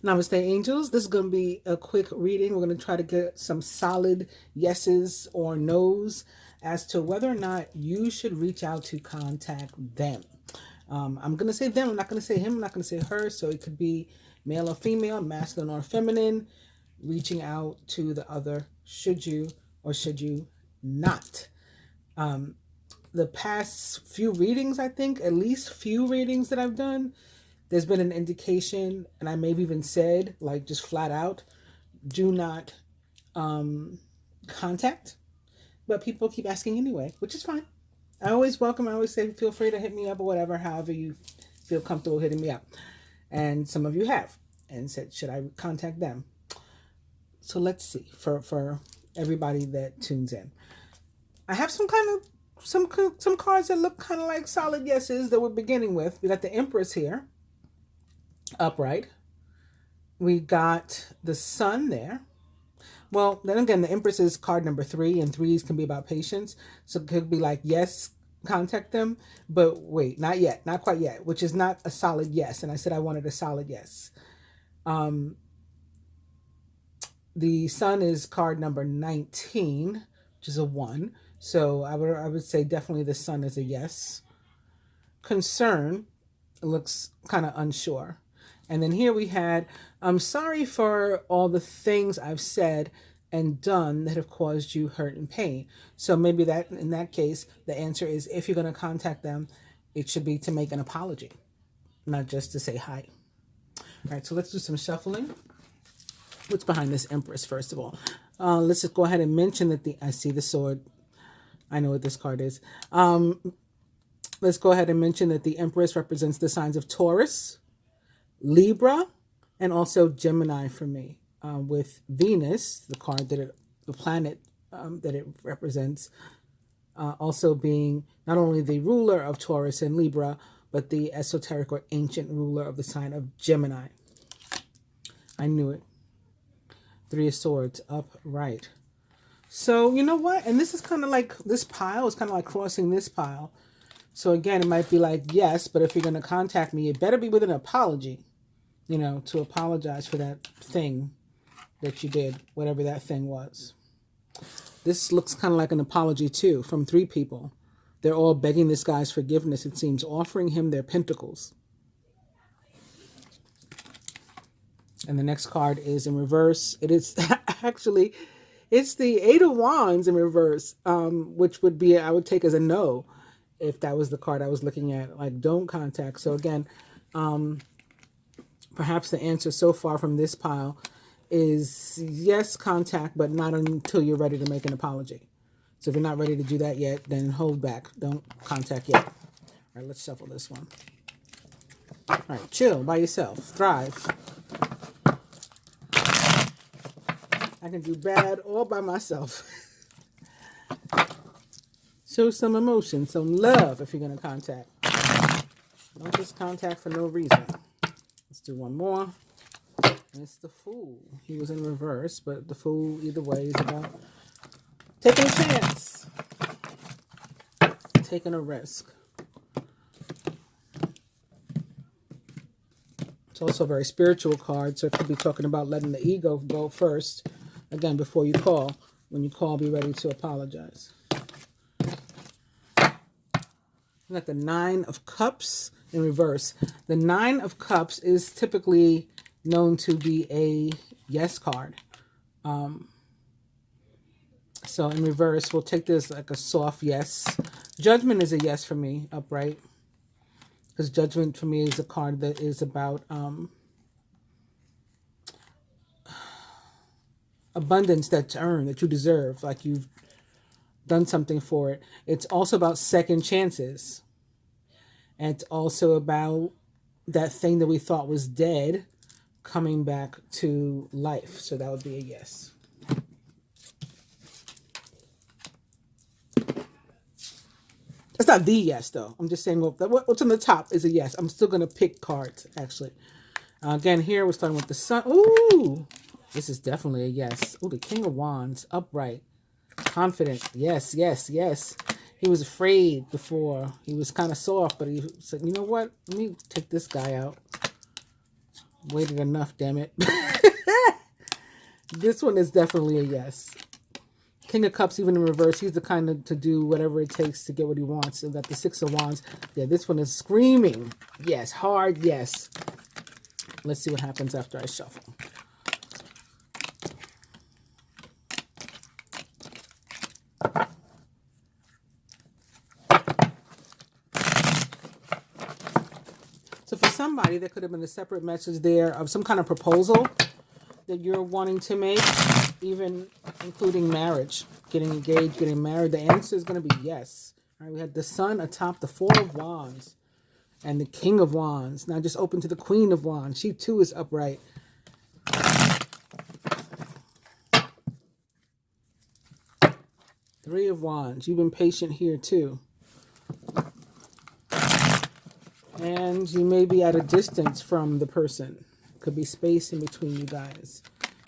Namaste, angels. This is going to be a quick reading. We're going to try to get some solid yeses or nos as to whether or not you should reach out to contact them. I'm going to say them. I'm not going to say him. I'm not going to say her. So it could be male or female, masculine or feminine, reaching out to the other. Should you or should you not? The past few readings, I think, at least few readings that I've done, there's been an indication, and I may have even said, like, just flat out, do not contact. But people keep asking anyway, which is fine. I always welcome. I always say, feel free to hit me up or whatever, however you feel comfortable hitting me up. And some of you have and said, should I contact them? So let's see for everybody that tunes in. I have some cards that look kind of like solid yeses that we're beginning with. We got the Empress here, upright. We got the Sun there. Well, then again, the Empress is card number 3, and 3s can be about patience. So it could be like, yes, contact them, but wait, not yet, not quite yet, which is not a solid yes. And I said I wanted a solid yes. The Sun is card number 19, which is a 1. So I would say definitely the Sun is a yes. Concern looks kind of unsure. And then here we had, I'm sorry for all the things I've said and done that have caused you hurt and pain. So maybe that in that case, the answer is if you're going to contact them, it should be to make an apology, not just to say hi. All right, so let's do some shuffling. What's behind this Empress, first of all? Let's just go ahead and mention that I see the sword. I know what this card is. Let's go ahead and mention that the Empress represents the signs of Taurus, Libra, and also Gemini for me, with Venus, the card the planet that it represents, also being not only the ruler of Taurus and Libra, but the esoteric or ancient ruler of the sign of Gemini. I knew it. 3 of Swords, upright. So you know what? And this is kind of like, this pile is kind of like crossing this pile. So again, it might be like, yes, but if you're going to contact me, it better be with an apology, to apologize for that thing that you did, whatever that thing was. This looks kind of like an apology too, from 3 people. They're all begging this guy's forgiveness, it seems, offering him their pentacles. And the next card is in reverse. It is actually, it's the 8 of Wands in reverse, which would be, I would take as a no if that was the card I was looking at, like don't contact. So again, perhaps the answer so far from this pile is yes, contact, but not until you're ready to make an apology. So if you're not ready to do that yet, then hold back. Don't contact yet. All right, let's shuffle this one. All right, chill by yourself. Thrive. I can do bad all by myself. Show some emotion, some love if you're going to contact. Don't just contact for no reason. Let's do one more. And it's the Fool. He was in reverse, but the Fool, either way, is about taking a chance. Taking a risk. It's also a very spiritual card, so it could be talking about letting the ego go first. Again, before you call. When you call, be ready to apologize. We got the 9 of Cups in reverse. The 9 of Cups is typically known to be a yes card. So in reverse, we'll take this like a soft yes. Judgment is a yes for me, upright. Because Judgment for me is a card that is about abundance that's earned, that you deserve, like you've done something for it. It's also about second chances. And it's also about that thing that we thought was dead coming back to life. So that would be a yes. It's not the yes, though. I'm just saying what's on the top is a yes. I'm still going to pick cards, actually. Again, here we're starting with the Sun. Ooh, this is definitely a yes. Ooh, the King of Wands, upright. Confident. Yes, yes, yes. He was afraid before. He was kind of soft, but he said, you know what? Let me take this guy out. Waited enough, damn it. This one is definitely a yes. King of Cups, even in reverse, he's the kind of to do whatever it takes to get what he wants. So got the Six of Wands. Yeah, this one is screaming. Yes, hard yes. Let's see what happens after I shuffle. So for somebody, there could have been a separate message there of some kind of proposal that you're wanting to make, even including marriage, getting engaged, getting married. The answer is going to be yes. All right, we had the Sun atop the Four of Wands and the King of Wands. Now just open to the Queen of Wands. She too is upright. Three of Wands. You've been patient here too. And you may be at a distance from the person. Could be space in between you guys.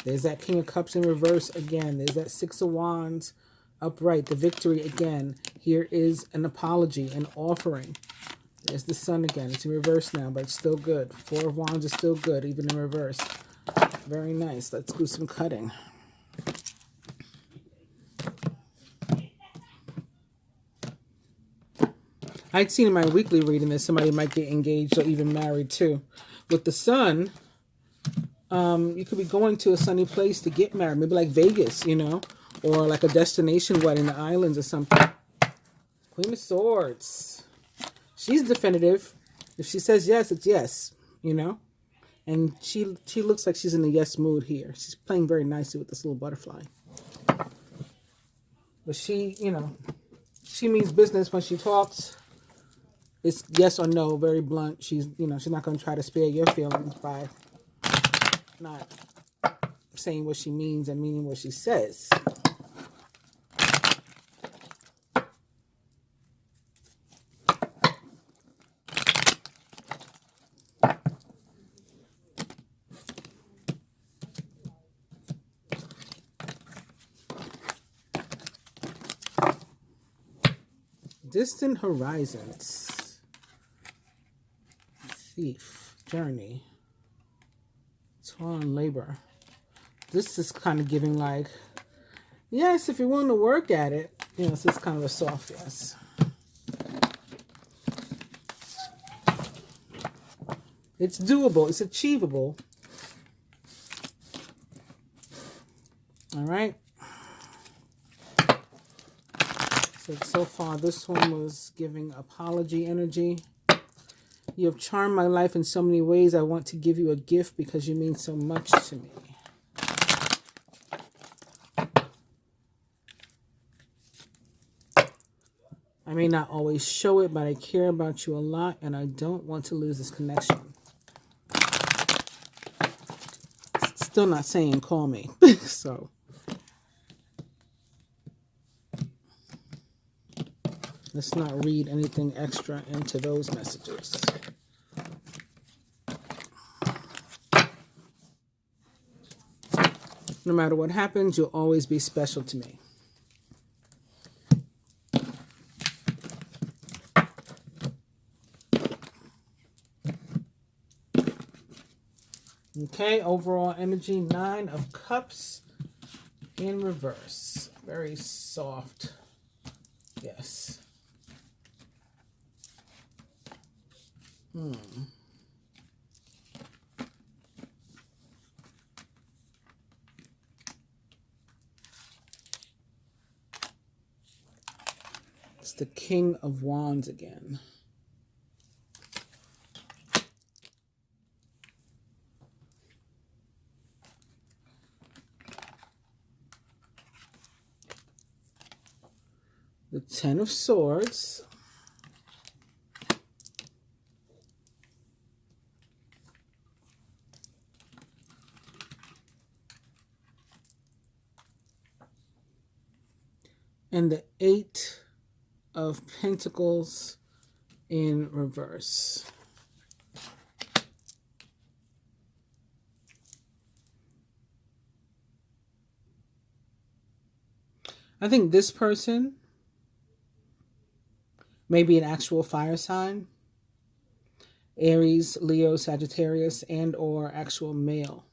There's that King of Cups in reverse again. There's that Six of Wands upright. The Victory again. Here is an apology, an offering. There's the Sun again. It's in reverse now, but it's still good. Four of Wands is still good, even in reverse. Very nice. Let's do some cutting. I'd seen in my weekly reading that somebody might get engaged or even married too. With the Sun, you could be going to a sunny place to get married. Maybe like Vegas, you know, or like a destination wedding, the islands or something. Queen of Swords. She's definitive. If she says yes, it's yes, you know. And she looks like she's in a yes mood here. She's playing very nicely with this little butterfly. But she, you know, she means business when she talks. It's yes or no, very blunt. She's, you know, she's not going to try to spare your feelings by not saying what she means and meaning what she says. Distant horizons. Thief. Journey. Toil and labor. This is kind of giving like, yes, if you're willing to work at it. You know, this is kind of a soft yes. It's doable. It's achievable. All right. So far, this one was giving apology energy. You have charmed my life in so many ways. I want to give you a gift because you mean so much to me. I may not always show it, but I care about you a lot, and I don't want to lose this connection. Still not saying call me. So. Let's not read anything extra into those messages. No matter what happens, you'll always be special to me. Okay, overall energy, 9 of Cups in reverse. Very soft. Yes. It's the King of Wands again. The Ten of Swords. And the 8 of Pentacles in reverse. I think this person may be an actual fire sign. Aries, Leo, Sagittarius, and or actual male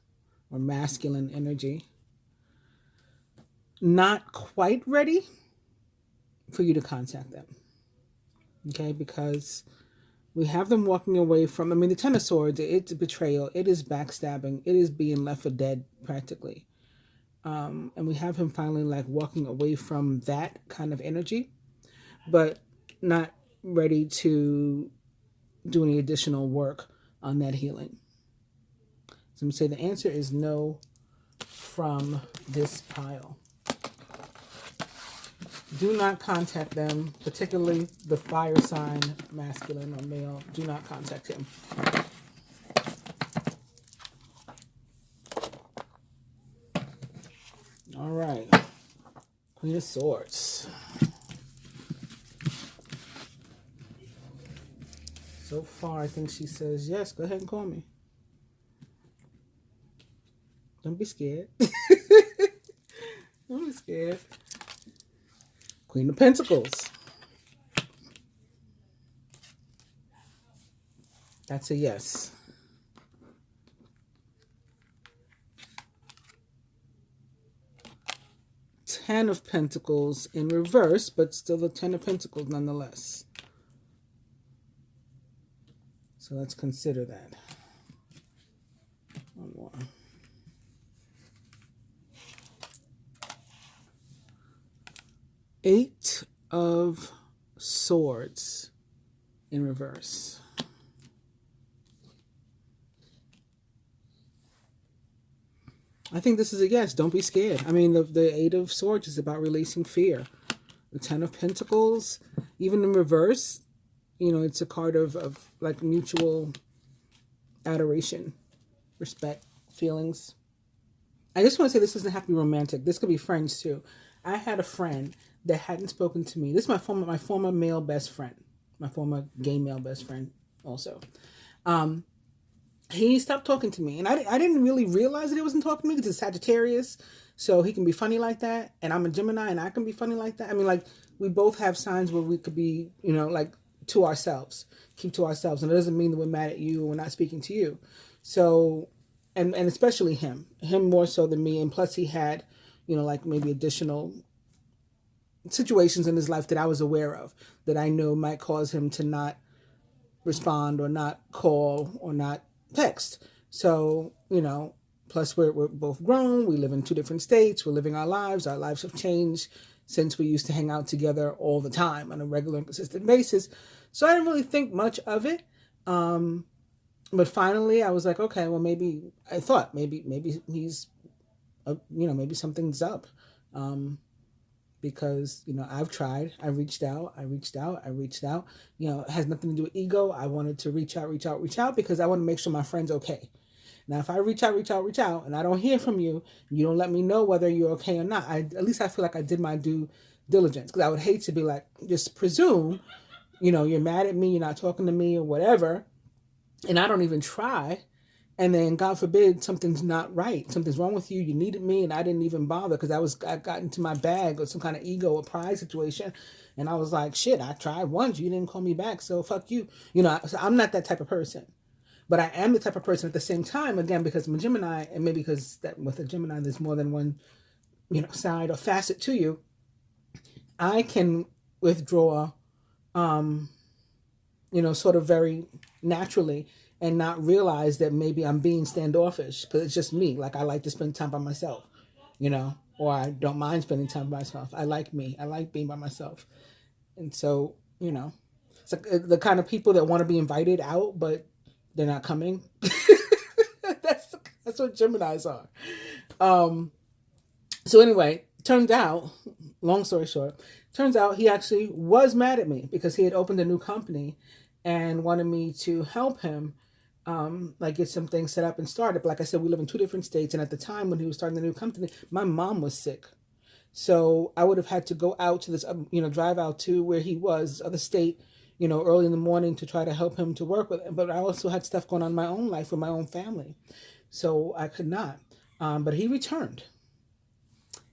or masculine energy. Not quite ready for you to contact them. Okay, because we have them walking away from, I mean, the Ten of Swords, it's betrayal, it is backstabbing, it is being left for dead practically. And we have him finally like walking away from that kind of energy, but not ready to do any additional work on that healing. So I'm going to say the answer is no from this pile. Do not contact them, particularly the fire sign, masculine or male. Do not contact him. All right. Queen of Swords. So far, I think she says, yes, go ahead and call me. Don't be scared. Don't be scared. Queen of Pentacles. That's a yes. Ten of Pentacles in reverse, but still the Ten of Pentacles nonetheless. So let's consider that. One more. Eight of Swords in reverse. I think this is a yes. Don't be scared. I mean, the Eight of Swords is about releasing fear. The Ten of Pentacles, even in reverse, you know, it's a card of like mutual adoration, respect, feelings. I just want to say this doesn't have to be romantic. This could be friends too. I had a friend that hadn't spoken to me. This is my former male best friend, my former gay male best friend also. He stopped talking to me, and I didn't really realize that he wasn't talking to me because it's Sagittarius, so he can be funny like that, and I'm a Gemini, and I can be funny like that. I mean, like, we both have signs where we could be, you know, like, to ourselves, keep to ourselves, and it doesn't mean that we're mad at you or we're not speaking to you. So, and especially him more so than me, and plus he had, you know, like maybe additional situations in his life that I was aware of that I know might cause him to not respond or not call or not text. So, you know, plus we're both grown, we live in two different states, we're living our lives have changed since we used to hang out together all the time on a regular and consistent basis. So I didn't really think much of it. But finally I was like, okay, well, maybe he's, you know, maybe something's up. Because, you know, I've tried, I reached out, you know, it has nothing to do with ego. I wanted to reach out because I want to make sure my friend's okay. Now, if I reach out, and I don't hear from you, and you don't let me know whether you're okay or not, at least I feel like I did my due diligence, because I would hate to be like, just presume, you know, you're mad at me, you're not talking to me or whatever, and I don't even try. And then, God forbid, something's not right. Something's wrong with you. You needed me, and I didn't even bother because I got into my bag or some kind of ego or pride situation. And I was like, shit, I tried once. You didn't call me back, so fuck you. You know, so I'm not that type of person. But I am the type of person at the same time, again, because I'm a Gemini, and maybe because that with a Gemini, there's more than one, you know, side or facet to you. I can withdraw, you know, sort of very naturally, and not realize that maybe I'm being standoffish because it's just me. Like, I like to spend time by myself, you know, or I don't mind spending time by myself. I like me. I like being by myself. And so, you know, it's like the kind of people that want to be invited out, but they're not coming. That's what Geminis are. So anyway, turned out, long story short, turns out he actually was mad at me because he had opened a new company and wanted me to help him, like, get some things set up and started. But like I said, we live in two different states, and at the time when he was starting the new company, my mom was sick, so I would have had to go out to this, you know, drive out to where he was, other state, you know, early in the morning to try to help him to work with him. But I also had stuff going on in my own life with my own family, so I could not. But he returned.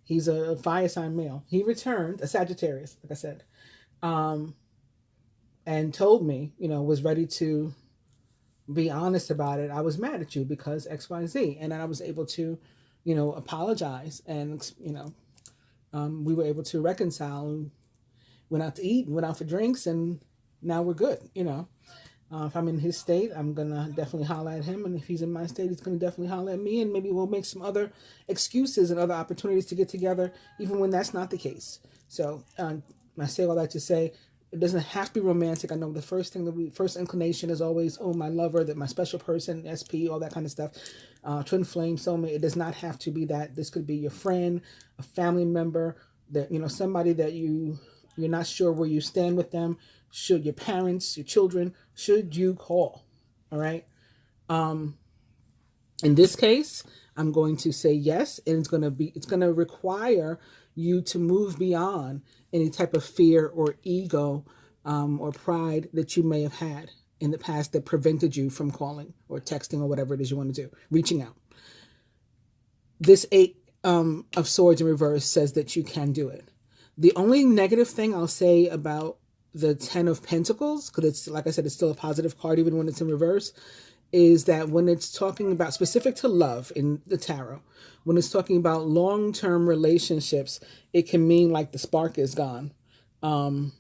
He's a fire sign male. He returned, a Sagittarius, like I said, and told me, you know, was ready to be honest about it. I was mad at you because X, Y, Z. And then I was able to, apologize. And, we were able to reconcile, went out to eat, went out for drinks, and now we're good. If I'm in his state, I'm going to definitely holler at him. And if he's in my state, he's going to definitely holler at me. And maybe we'll make some other excuses and other opportunities to get together, even when that's not the case. So I say all that to say, it doesn't have to be romantic. I know the first inclination is always, oh, my lover, that my special person, SP, all that kind of stuff. Twin flame, soulmate. It does not have to be that. This could be your friend, a family member, that somebody that you're not sure where you stand with them. Should your parents, your children, should you call? All right. In this case, I'm going to say yes, and it's going to require you to move beyond any type of fear or ego or pride that you may have had in the past that prevented you from calling or texting or whatever it is you want to do, reaching out. This 8 of Swords in reverse says that you can do it. The only negative thing I'll say about the 10 of Pentacles, because it's, like I said, it's still a positive card even when it's in reverse, is that when it's talking about, specific to love in the tarot, when it's talking about long-term relationships, it can mean like the spark is gone. Then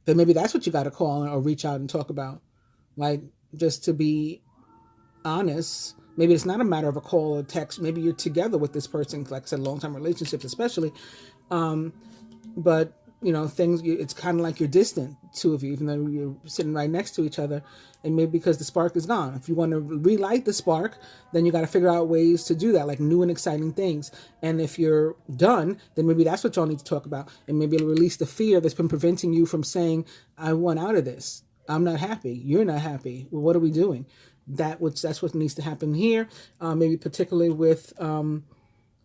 maybe that's what you got to call or reach out and talk about. Like, just to be honest, maybe it's not a matter of a call or text. Maybe you're together with this person, like I said, long-term relationships especially. But things, it's kind of like you're distant, two of you, even though you're sitting right next to each other, and maybe because the spark is gone. If you want to relight the spark, then you got to figure out ways to do that, like new and exciting things. And if you're done, then maybe that's what y'all need to talk about, and maybe it'll release the fear that's been preventing you from saying, I want out of this. I'm not happy. You're not happy. Well, what are we doing? That's what needs to happen here. Maybe particularly with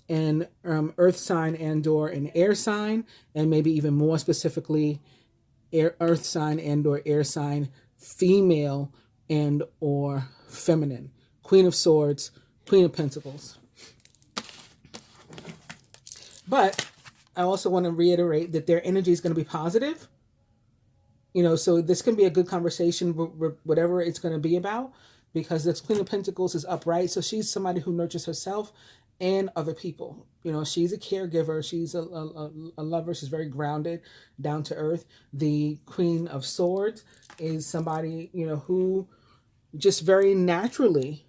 an earth sign and or an air sign, and maybe even more specifically earth sign and or air sign, female and or feminine. Queen of Swords, Queen of Pentacles. But I also want to reiterate that their energy is going to be positive. So this can be a good conversation, whatever it's going to be about, because this Queen of Pentacles is upright. So she's somebody who nurtures herself and other people. She's a caregiver. She's a lover. She's very grounded, down to earth. The Queen of Swords is somebody, who just very naturally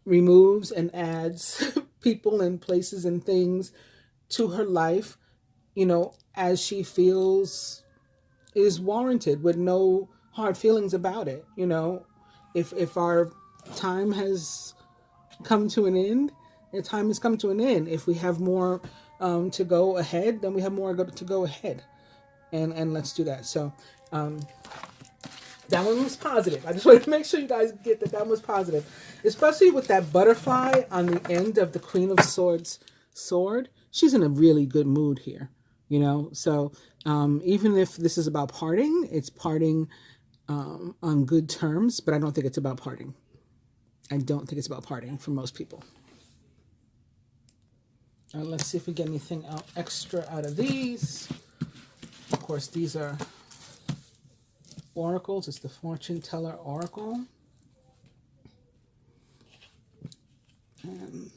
removes and adds people and places and things to her life, as she feels is warranted, with no hard feelings about it. If our time has come to an end, the time has come to an end. If we have more to go ahead, then we have more to go ahead, and let's do that. So that one was positive. I just wanted to make sure you guys get that was positive, especially with that butterfly on the end of the Queen of Swords sword. She's in a really good mood here, so even if this is about parting, it's parting on good terms, but I don't think it's about parting. I don't think it's about parting for most people. Let's see if we get anything extra out of these. Of course, these are oracles. It's the Fortune Teller Oracle. And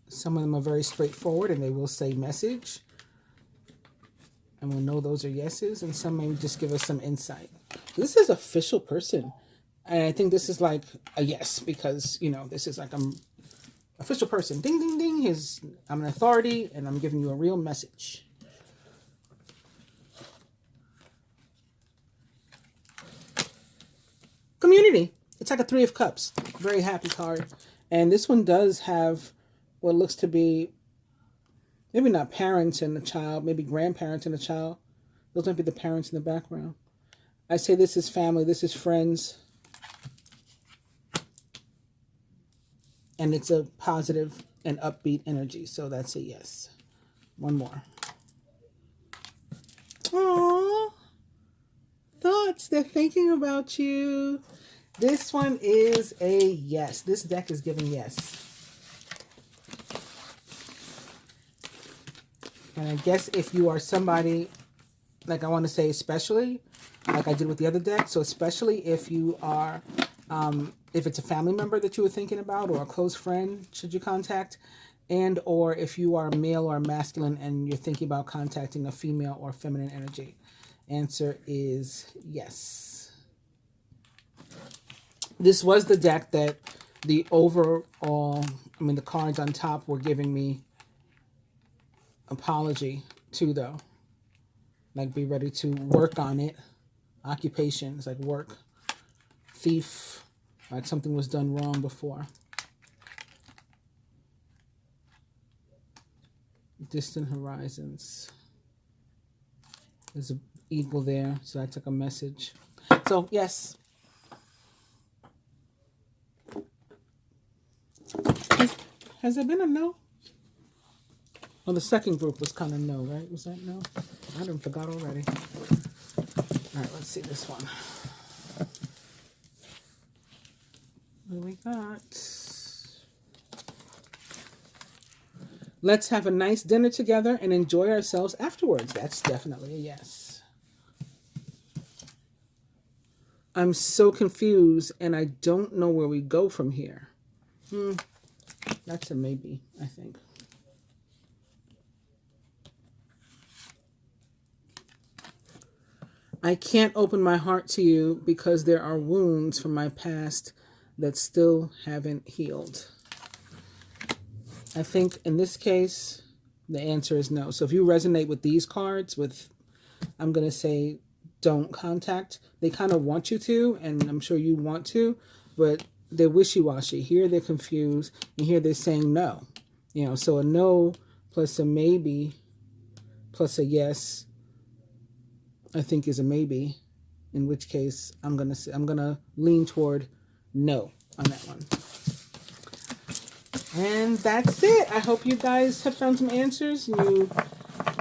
some of them are very straightforward, and they will say message. And we'll know those are yeses, and some may just give us some insight. This is official person. And I think this is like a yes, because, this is like I'm official person. Ding, ding, ding. I'm an authority, and I'm giving you a real message. Community. It's like a 3 of Cups. Very happy card. And this one does have what looks to be maybe not parents and a child, maybe grandparents and a child. Those might be the parents in the background. I say this is family. This is friends. And it's a positive and upbeat energy. So that's a yes. One more. Aww. Thoughts. They're thinking about you. This one is a yes. This deck is giving yes. And I guess if you are somebody, like I want to say especially, like I did with the other deck. So especially if you are If it's a family member that you were thinking about or a close friend, should you contact? And or if you are male or masculine and you're thinking about contacting a female or feminine energy. Answer is yes. This was the deck that the overall, the cards on top were giving me apology to, though. Like, be ready to work on it. Occupations, like work. Thief, like something was done wrong before. Distant horizons. There's an eagle there, so that's like a message. So, yes. Has there been a no? Well, the second group was kind of no, right? Was that no? I done forgot already. All right, let's see this one. What do we got? Let's have a nice dinner together and enjoy ourselves afterwards. That's definitely a yes. I'm so confused and I don't know where we go from here. That's a maybe, I think. I can't open my heart to you because there are wounds from my past that still haven't healed. I think in this case, the answer is no. So if you resonate with these cards, I'm going to say don't contact. They kind of want you to, and I'm sure you want to, but they're wishy-washy. Here they're confused, and here they're saying no. So a no plus a maybe plus a yes, I think is a maybe, in which case I'm gonna lean toward no on that one. And that's it. I hope you guys have found some answers and you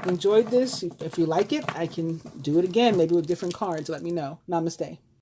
enjoyed this. If you like it, I can do it again, maybe with different cards. Let me know. Namaste.